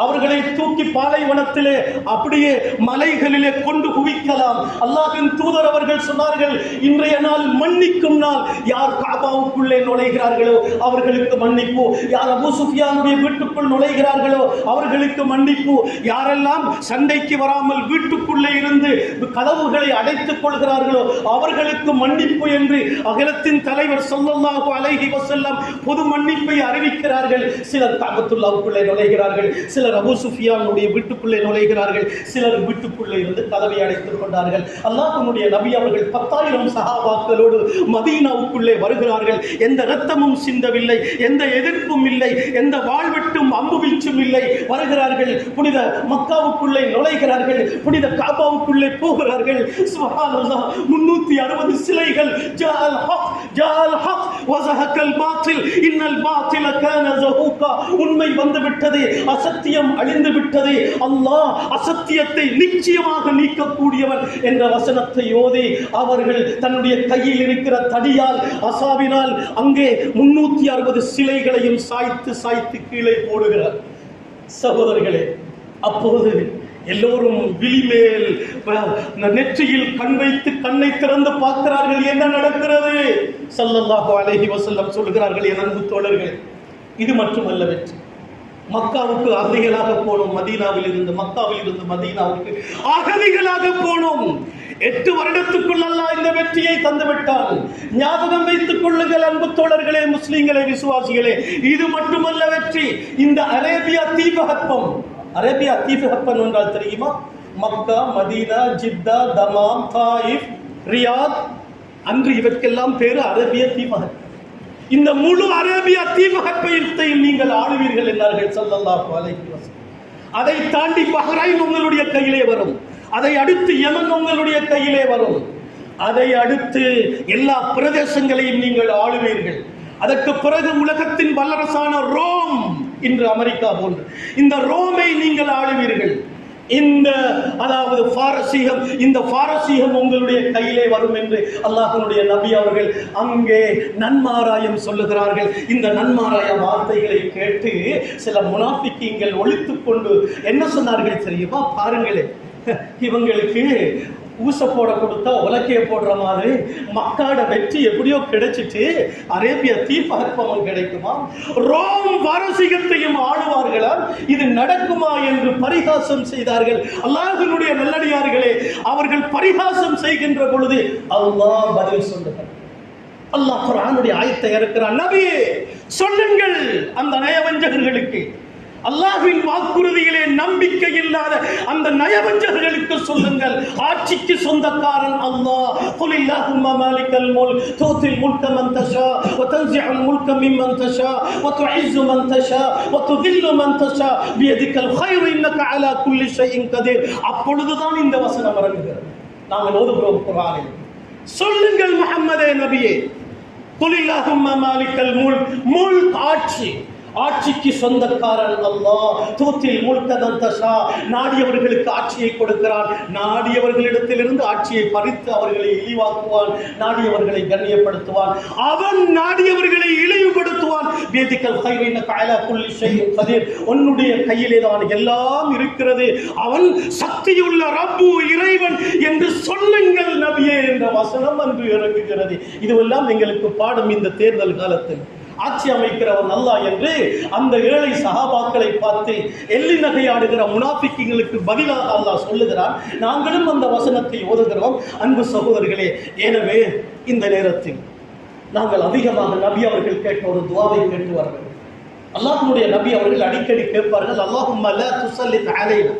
அவர்களை தூக்கி பாலைவனத்திலே அப்படியே மலைகளிலே கொண்டு குவிக்கலாம். அல்லாஹ்வின் தூதர் அவர்கள் சொன்னார்கள், இன்றைய நாள் மன்னிக்கும் நாள். யார் காபாவுக்குள்ளே நுழைகிறார்களோ அவர்களுக்கு மன்னிப்பு, யார் அபூ சுஃபியானுடைய வீட்டுக்குள் நுழைகிறார்களோ அவர்களுக்கு மன்னிப்பு, யாரெல்லாம் சண்டைக்கு வராமல் வீட்டுக்குள்ளே இருந்து கதவுகளை அடைத்துக் கொள்கிறார்களோ அவர்களுக்கு மன்னிப்பு என்று அகிலத்தின் தலைவர் ஸல்லல்லாஹு அலைஹி வஸல்லம் பொது மன்னிப்பை அறிவிக்கிறார்கள். சிலர் காபத்துல்லாவுக்குள்ளே நுழைகிறார்கள், சிலர் அபூ சுஃபியானுடைய வீட்டுக்குள்ளே நுழைகிறார்கள், சிலர் வீட்டுக்குள்ளே இருந்து கதவை அடைத்துக் கொண்டார்கள். அல்லாஹ்வுடைய நபி அவர்கள் 10,000 சஹாபாக்களோடு மதீனாவுக்குள்ளே வருகிறார்கள். எந்த இரத்தமும் சிந்தவில்லை, எந்த எதிர்ப்பும் இல்லை, எந்த வாழ்வெட்டும் அம்பு வீழ்ச்சும் இல்லை. வருகிறார்கள், புனித மக்காவுக்குள்ளே நுழைகிறார்கள், புனித காபாவுக்குள்ளே போகிறார்கள். சுப்ஹானல்லாஹ், 360 சிலைகள். ஜாஅல் ஹக் ஜாஅல் ஹக் வஸஹகல் பாத்தில் இன்னல் பாத்தில கான ஸஹூகா. உண்மை வந்து விட்டது, அசத்தியம் அழிந்து விட்டது. அல்லாஹ் அசத்தியத்தை நிச்சயமாக நீக்கக்கூடியவன் என்ற வசனத்தை ஓதி அவர்கள் தன்னுடைய கையில் இருக்கிற தடியால், அசாவினால் அங்கே 360 சிலைகளையும் சாய்த்து சாய்த்து கீழே போடுகிறார். சகோதரர்களே, அப்போது எல்லோரும் விழிமேல் நெற்றியில் கண் வைத்து கண்ணை திறந்து பார்க்கிறார்கள், என்ன நடக்கிறது? ஸல்லல்லாஹு அலைஹி வஸல்லம் சொல்கிறார்கள், என் அன்பு தோழர்களே, இது மட்டுமல்ல வெற்றி. மக்காவுக்கு அகதிகளாக போனோம். மதீனாவில் இருந்து மக்காவில் இருந்து மதீனாவுக்கு அகதிகளாக போனோம். 8 வருடத்துக்குள் அல்லாஹ் இந்த வெற்றியை தந்துவிட்டான். ஞாபகம் வைத்துக் கொள்ளுங்கள் அன்பு தோழர்களே, முஸ்லிம்களே, விசுவாசிகளே, இது மட்டுமல்ல வெற்றி. இந்த அரேபியா தீபகற்பம், அரேபியா தீபகற்பம் என்றால் தெரியுமா? மக்கா, மதீனா, ஜித்தா, தமாம், தாயிஃப், ரியாத், அன்று இவற்கெல்லாம் பேரு அரேபிய தீபகற்பம். இந்த முழு அரேபியா தீபகற்பத்தையும் நீங்கள் ஆளுவீர்கள் என்றார்கள் ஸல்லல்லாஹு அலைஹி வஸல்லம். அதை தாண்டி பஹ்ரைன் உங்களுடைய கையிலே வரும். அதை அடுத்து யமன் உங்களுடைய கையிலே வரும். அதை அடுத்து எல்லா பிரதேசங்களையும் நீங்கள் ஆளுவீர்கள். அதற்கு பிறகு உலகத்தின் வல்லரசான ரோம், இன்று அமெரிக்கா போன்று இந்த ரோமை நீங்கள் ஆளுவீர்கள். இந்த அதாவது பாரசீகம், இந்த பாரசீகம் உங்களுடைய கையிலே வரும் என்று அல்லாஹ்வுடைய நபி அவர்கள் அங்கே நன்மாராயம் சொல்லுகிறார்கள். இந்த நன்மாராய வார்த்தைகளை கேட்டு சில முனாஃபிக்கீங்கள் ஒழித்துக் கொண்டு என்ன சொன்னார்கள் தெரியுமா? பாருங்களேன், இவங்களுக்கு ஊச போட கொடுத்தா உலக்கைய போடுற மாதிரி மக்காட வெற்றி எப்படியோ கிடைச்சிட்டு அரேபிய தீபகற்பம் கிடைக்குமா? ரோம் பாரசீகத்தையும் ஆளுவார்களா? இது நடக்குமா என்று பரிகாசம் செய்தார்கள். அல்லாஹ்வினுடைய நல்லடியார்களே, அவர்கள் பரிகாசம் செய்கின்ற பொழுது அல்லாஹ் பதில் சொல்லுகிறார். அல்லாஹ் குர்ஆனுடைய ஆயத்தை இறக்கிறான். நபியே சொல்லுங்கள் அந்த நயவஞ்சகர்களுக்கு, அல்லாஹ்வின் வாக்குறுதியிலே நம்பிக்கை இல்லாத அந்த நயவஞ்சகர்களுக்கு சொல்லுங்கள், ஆட்சிக்கு சொந்தக்காரன் அல்லாஹ். குலில்லாஹும்ம மாலிகல் முல்க் தூதில் முல்க மன் தஷா வ தன்ஸிஉல் முல்க மிம்மன் தஷா வ துஇஸ்ஸு மன் தஷா வ துதில்லு மன் தஷா பியதிகல் கைர் இன்னக அலா குல்லி ஷைஇன் கதீர். அப்பொழுதுதான் இந்த வசனம் இறங்குகிறது. நாங்கள் ஓதுகிறோம் குர்ஆனில். சொல்லுங்கள் முஹம்மதே நபியே, குலில்லாஹும்ம மாலிகல் முல்க், முல்க் ஆட்சி, ஆட்சிக்கு சொந்தக்காரன் அல்லாஹ். தூத்தில் முல்கதன் தஷா, நாடியவர்களுக்கு ஆட்சியை கொடுக்கிறான். நாடியவர்களிடத்திலிருந்து ஆட்சியை பறித்து அவர்களை இழிவாக்குவான், நாடியவர்களை கண்ணியப்படுத்துவான். அவன் நாடியவர்களை இழிவுபடுத்துவான். வேதிக்கல் கைரின காயலா குல்லி ஷைஇன் கதீர், உன்னுடைய கையிலே தான் எல்லாம் இருக்கிறது. அவன் சக்தியுள்ள ரப்பு, இறைவன் என்று சொல்லுங்கள் நபியே என்ற வசனம் அன்று இறங்குகிறது. இதுவெல்லாம் எங்களுக்கு பாடம். இந்த தேர்தல் காலத்தில் ஆட்சி அமைக்கிறவன் அல்லாஹ் என்று அந்த ஏழை சஹாபாக்களை பார்த்து எள்ளி நகையாடுகிற முனாஃபிக்குகளுக்கு பதிலாக அல்லாஹ் சொல்லுகிறான். நாங்களும் அந்த வசனத்தை ஓதுகிறோம். அன்பு சகோதரர்களே, எனவே இந்த நேரத்தில் நாங்கள் அதிகமாக நபி அவர்கள் கேட்ட ஒரு துஆவை கேட்டு வார்கள். அல்லாஹ்வுடைய நபி அவர்கள் அடிக்கடி கேட்பார்கள், அல்லாஹும்ம லா துஸல்லித் அலைனா,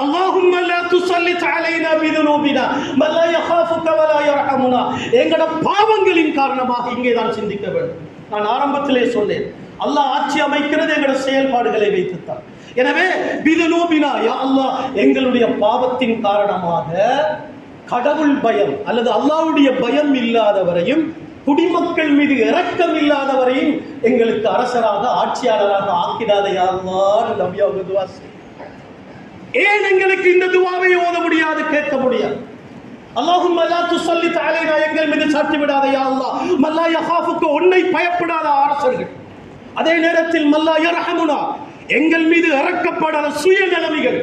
அல்லாஹும்ம லா துஸல்லித் அலைனா பிதுனூபினா மன் லா யகாஃபுக வ லா யர்ஹமுனா. எங்கட பாவங்களின் காரணமாக இங்கே தான் சிந்திக்க வேண்டும். நான் ஆரம்பத்திலே சொன்னேன், அல்லாஹ் ஆட்சி அமைக்கிறது எங்களுடைய செயல்பாடுகளை வைத்துத்தான். எனவே பிதுனூபினா, யா அல்லாஹ், எங்களுடைய பாவத்தின் காரணமாக கடவுள் பயம் அல்லது அல்லாஹ்வுடைய பயம் இல்லாதவரையும் குடிமக்கள் மீது இரக்கம் இல்லாதவரையும் எங்களுக்கு அரசராக ஆட்சியாளராக ஆக்கிடாதே யா அல்லாஹ். நபி அவர்கள் துஆ செய்தார். ஏன் எங்களுக்கு இந்த துஆவை ஓத முடியாது, கேட்க முடியாது? அல்லாஹும்ம லா துஸல்லித் அலைனா, எங்கள் மீது சாட்டி விடாதே யா அல்லாஹ். மல்லா யகாஃபுக, உன்னை பயப்படாத அரசர்கள். அதே நேரத்தில் மல்லா யர்ஹமுனா, எங்கள் மீது இறக்கப்படாத சுயநலமிகள்.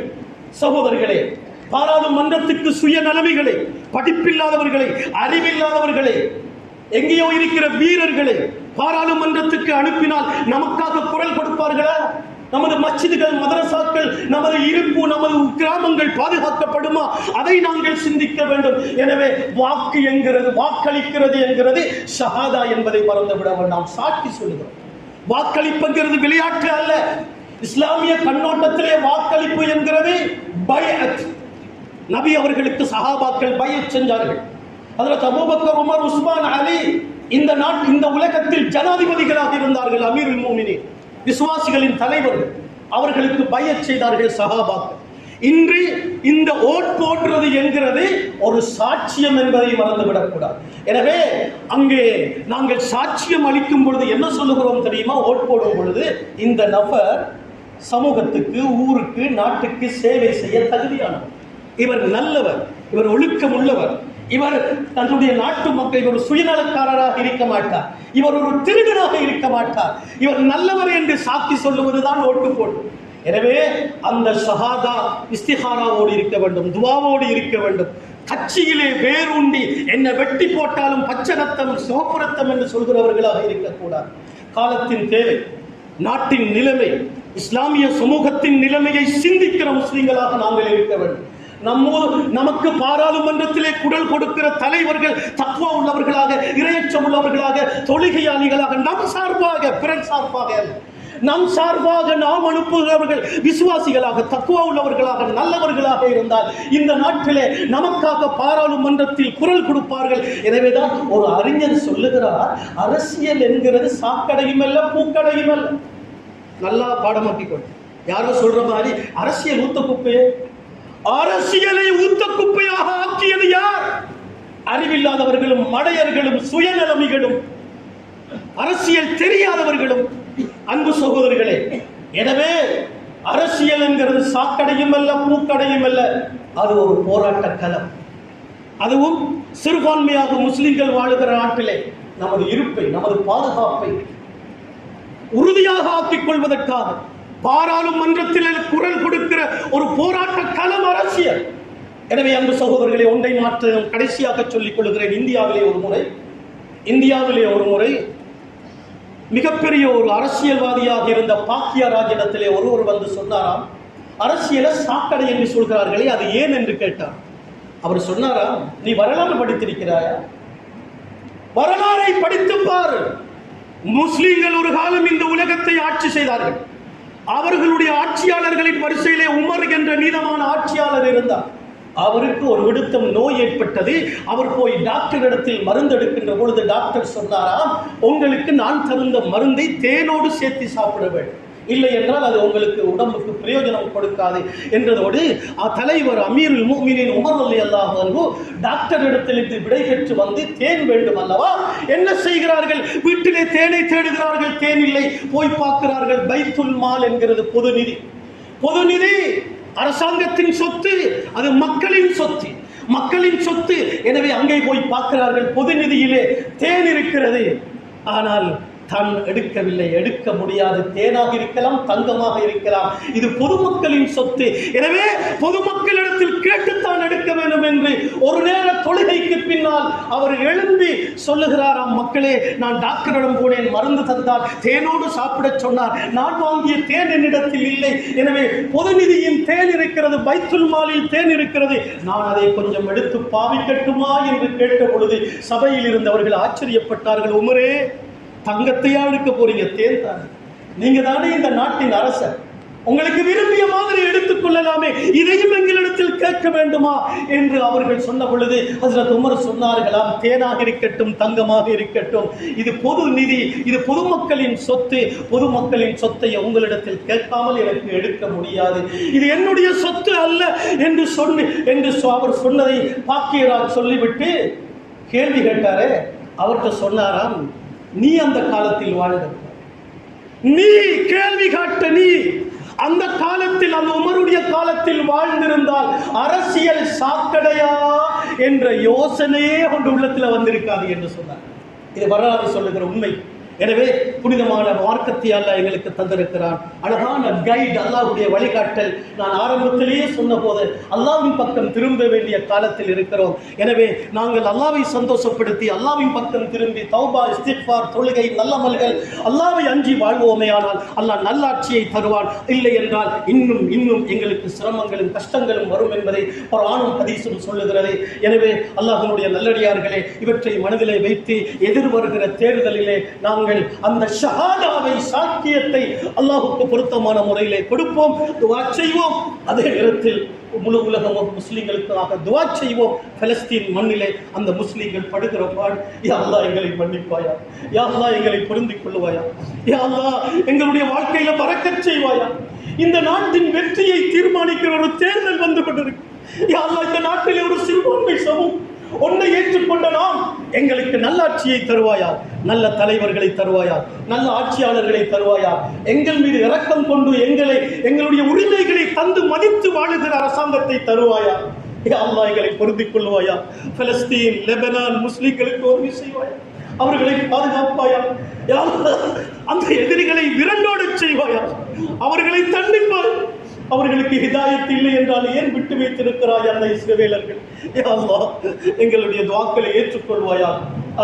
சகோதரர்களே, பாராளுமன்றத்துக்கு சுயநலமிகளை, படிப்பில்லாதவர்களை, அறிவில்லாதவர்களை, எங்கேயோ இருக்கிற வீரர்களை பாராளுமன்றத்துக்கு அனுப்பினால் நமக்காக குரல் கொடுப்பார்களா? நமது மஸ்ஜிதுகள், மதரசாக்கள், நமது இருப்பு, நமது கிராமங்கள் பாதுகாக்கப்படுமா? அதை நாங்கள் சிந்திக்க வேண்டும். எனவே வாக்கு என்கிறது, வாக்களிக்கிறது என்கிறது ஷஹாதா என்பதை மறந்துவிட வேண்டாம். சாட்சி சொல்லுகிறோம். வாக்களிப்புங்கிறது விளையாட்டு அல்ல. இஸ்லாமிய கண்ணோட்டத்திலே வாக்களிப்பு என்கிறது பைஅத். நபி அவர்களுக்கு சஹாபாக்கள் பைஅத் செஞ்சார்கள். ஹஜ்ரத் அபூபக்கர், உமர், உஸ்மான், அலி இந்த உலகத்தில் ஜனாதிபதிகளாக இருந்தார்கள். அமீருல் முஃமினீன், விசுவாசிகளின் தலைவர்கள். அவர்களுக்கு பையச் செய்தார்கள் சஹாபாக்கள். இன்று இந்த ஓட் போடுறது என்கிறது ஒரு சாட்சியம் என்பதை மறந்துவிடக்கூடாது. எனவே அங்கே நாங்கள் சாட்சியம் அளிக்கும் பொழுது என்ன சொல்லுகிறோம் தெரியுமா? ஓட் போடும் பொழுது இந்த நபர் சமூகத்துக்கு, ஊருக்கு, நாட்டுக்கு சேவை செய்ய தகுதியானவர், இவர் நல்லவர், இவர் ஒழுக்கம் உள்ளவர், இவர் தன்னுடைய நாட்டு மக்கள், இவர் சுயநலக்காரராக இருக்க மாட்டார், இவர் ஒரு திருடனாக இருக்க மாட்டார், இவர் நல்லவர் என்று சாட்சி சொல்லுவதுதான் ஓட்டு போடு. எனவே அந்த ஷஹாதா இஸ்திகாராவோடு இருக்க வேண்டும், துவாவோடு இருக்க வேண்டும். கட்சியிலே வேரூண்டி என்ன வெட்டி போட்டாலும் பச்சை ரத்தம் சிவப்பு ரத்தம் என்று சொல்கிறவர்களாக இருக்கக்கூடாது. காலத்தின் தேவை, நாட்டின் நிலைமை, இஸ்லாமிய சமூகத்தின் நிலைமையை சிந்திக்கிற முஸ்லிம்களாக நாங்கள் இருக்க வேண்டும். நமக்கு பாராளுமன்றத்திலே குரல் கொடுக்கிற தலைவர்கள் தக்வா உள்ளவர்களாக, இரையச்சம் உள்ளவர்களாக, தொழுகையாளிகளாக, நம் சார்பாக, பிறர் சார்பாக, நம் சார்பாக நாம் அனுப்புகிறவர்கள் விசுவாசிகளாக, தக்வா உள்ளவர்களாக, நல்லவர்களாக இருந்தால் இந்த நாட்டிலே நமக்காக பாராளுமன்றத்தில் குரல் கொடுப்பார்கள். எனவேதான் ஒரு அறிஞர் சொல்லுகிறார், அரசியல் என்கிறது சாக்கடையும் அல்ல, பூக்கடையும் அல்ல. நல்லா பாடமாக்கிக்கொண்டு யாரோ சொல்ற மாதிரி அரசியல் ஊத்த குப்பையே, அரசியலை ஊத்த குப்பையாக ஆக்கியது யார்? அறிவில்லாதவர்களும், மடையர்களும், சுயநலமிகளும், அரசியல் தெரியாதவர்களும். அன்பு சகோதரர்களே, எனவே அரசியல் என்கிறது சாக்கடையும் அல்ல, பூக்கடையும் அல்ல, அது ஒரு போராட்ட களம். அதுவும் சிறுபான்மையாக முஸ்லிம்கள் வாழுகிற நாட்டிலே நமது இருப்பை, நமது பாதுகாப்பை உறுதியாக ஆக்கிக் கொள்வதற்காக பாராளுமன்றத்தில் குரல் கொடுக்கிற ஒரு போராட்ட களம் அரசியல். எனவே அன்பு சகோதரர்களை, ஒன்றை மாற்ற கடைசியாக சொல்லிக் கொள்கிறேன். இந்தியாவிலே ஒரு முறை மிகப்பெரிய ஒரு அரசியல்வாதியாக இருந்த பாக்கியராஜிடத்திலே ஒருவர் வந்து சொன்னாராம், அரசியலை சாக்கடை என்று சொல்கிறார்களே, அது ஏன் என்று கேட்டார். அவர் சொன்னாராம், நீ வரலாறு படித்திருக்கிறாயா? வரலாறை படித்து பாரு. முஸ்லிம்கள் ஒரு காலம் இந்த உலகத்தை ஆட்சி செய்தார்கள். அவர்களுடைய ஆட்சியாளர்களின் வரிசையிலே உமர் என்ற நீதமான ஆட்சியாளர் இருந்தார். அவருக்கு ஒரு விடுத்தம் நோய் ஏற்பட்டது. அவர் போய் டாக்டர் இடத்தில் மருந்து எடுக்கின்ற பொழுது டாக்டர் சொன்னாராம், உங்களுக்கு நான் தருந்த மருந்தை தேனோடு சேர்த்து சாப்பிட வேண்டும், இல்லை என்றால் அது உங்களுக்கு உடம்புக்கு பிரயோஜனம் கொடுக்காது என்றதோடு தலைவர் அமீருல் முஃமினீன் உமர் ரலியல்லாஹு அன்ஹு டாக்டர் இடத்திலிருந்து விடை பெற்று வந்து தேன் வேண்டும் அல்லவா, என்ன செய்கிறார்கள்? வீட்டிலே தேனை தேடுகிறார்கள், தேன் இல்லை. போய் பார்க்கிறார்கள், பைத்துல் மால் என்கிறது பொது நிதி, அரசாங்கத்தின் சொத்து, அது மக்களின் சொத்து. எனவே அங்கே போய் பார்க்கிறார்கள், பொது நிதியிலே தேன் இருக்கிறது. ஆனால் தான் எடுக்கவில்லை, எடுக்க முடியாது. தேனாக இருக்கலாம், தங்கமாக இருக்கலாம், இது பொதுமக்களின் சொத்து. எனவே பொதுமக்களிடத்தில் கேட்டுத்தான் எடுக்க வேண்டும் என்று ஒரு நேர தொழுகைக்கு பின்னால் அவர் எழும்பி சொல்லுகிறாராம், மக்களே, நான் டாக்டரிடம் போனேன், மருந்து தந்தார், தேனோடு சாப்பிட சொன்னார், நான் வாங்கிய தேன் என்னிடத்தில் இல்லை. எனவே பொது நிதியின் தேன் இருக்கிறது, பைத்துல் மாலில் தேன் இருக்கிறது, நான் அதை கொஞ்சம் எடுத்து பாவிக்கட்டுமா என்று கேட்ட பொழுது சபையில் இருந்தவர்கள் ஆச்சரியப்பட்டார்கள். உமரே, தங்கத்தையா எடுக்க போறீங்க? தேன் தானே, நீங்க தானே இந்த நாட்டின் அரசர், உங்களுக்கு விரும்பிய மாதிரி எடுத்துக் கொள்ளலாமே, இதையும் எங்களிடத்தில் கேட்க வேண்டுமா என்று அவர்கள் சொன்ன பொழுது ஹஜ்ரத் உமர் சொன்னார்களாம், தேனாக இருக்கட்டும், தங்கமாக இருக்கட்டும், இது பொது நிதி, இது பொதுமக்களின் சொத்து, பொதுமக்களின் சொத்தை உங்களிடத்தில் கேட்காமல் எனக்கு எடுக்க முடியாது, இது என்னுடைய சொத்து அல்ல என்று அவர் சொன்னதை பாக்கியராஜ் சொல்லிவிட்டு கேள்வி கேட்டாரே, அவர்கிட்ட சொன்னாராம், நீ அந்த காலத்தில் வாழ்ந்த, நீ கேள்வி காட்ட, நீ அந்த காலத்தில், அந்த உமருடைய காலத்தில் வாழ்ந்திருந்தால் அரசியல் சாக்கடையா என்ற யோசனையே கொண்டு உள்ளத்தில் வந்திருக்காது என்று சொன்னார். இது வரலாறு சொல்லுகிற உண்மை. எனவே புனிதமான மார்க்கத்தை அல்லாஹ் எங்களுக்கு தந்திருக்கிறான், அழகான கைட், அல்லாஹ்வுடைய வழிகாட்டல். நான் ஆரம்பத்திலேயே சொன்ன போது அல்லாஹ்வின் பக்கம் திரும்ப வேண்டிய காலத்தில் இருக்கிறோம். எனவே நாங்கள் அல்லாஹ்வை சந்தோஷப்படுத்தி அல்லாஹ்வின் பக்கம் திரும்பி தௌபா, இஸ்திக்ஃபார், தொழுகை, நல்லமல்கள், அல்லாஹ்வை அஞ்சி வாழ்வோமே ஆனால் அல்லாஹ் நல்லாட்சியை தருவான். இல்லை என்றால் இன்னும் எங்களுக்கு சிரமங்களும் கஷ்டங்களும் வரும் என்பதை குர்ஆனும் ஹதீஸும் சொல்லுகிறது. எனவே அல்லாஹ்வினுடைய நல்லடியார்களே, இவற்றை மனதிலே வைத்து எதிர்வருகிற தேர்தலிலே நாங்கள் நாங்கள் அந்த ஷஹாதாவை சாக்கியத்தை அல்லாஹ்வுக்கு பொருத்தமான முறையிலே கொடுப்போம், துஆ செய்வோம். அதே நேரத்தில் முழு உலகம் முஸ்லிம்களுக்காக துஆ செய்வோம். பலஸ்தீன் மண்ணிலே அந்த முஸ்லிம்கள் படுகிற பாடு, யா அல்லாஹ் எங்களை மன்னிப்பாயா, யா அல்லாஹ் எங்களை புரிந்து கொள்வாயா, யா அல்லாஹ் எங்களுடைய வாழ்க்கையில பரக்கத் செய்வாயா. இந்த நாட்டின் வெற்றியை தீர்மானிக்கிற ஒரு தேர்தல் வந்து கொண்டிருக்கு. யா அல்லாஹ் இந்த நாட்டிலே ஒரு சிறுபான்மை சமூகம் ஒன்றை ஏற்றுக்கொண்ட நாம் எங்களுக்கு நல்லாட்சியை தருவாயா, நல்ல தலைவர்களை தருவாயா, நல்ல ஆட்சியாளர்களை தருவாயா. எங்கள் மீது இரக்கம் கொண்டு எங்களுடைய உரிமைகளை தந்து மதித்து வாழுகிற அரசாங்கத்தை தருவாயா. யா அல்லாஹ் எங்களை பொருந்திக் கொள்வாயா. பலஸ்தீன், லெபனான் முஸ்லிம்களுக்கு உதவி செய்வாயா, அவர்களை பாதுகாப்பாயா. யா அல்லாஹ் அந்த எதிரிகளை விரண்டோடு செய்வாயா, அவர்களை தண்டிப்பாய். அவர்களுக்கு ஹிதாயத் இல்லை என்றால் ஏன் விட்டு வைத்திருக்கிறாய் அந்த இஸ்ரவேலர்கள்? யா அல்லாஹ் எங்களுடைய துஆக்களை ஏற்றுக்கொள்வாயா.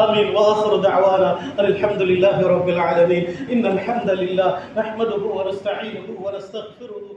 آمين. وآخر دعوانا الحمد لله رب العالمين. إن الحمد لله نحمده ونستعينه ونستغفره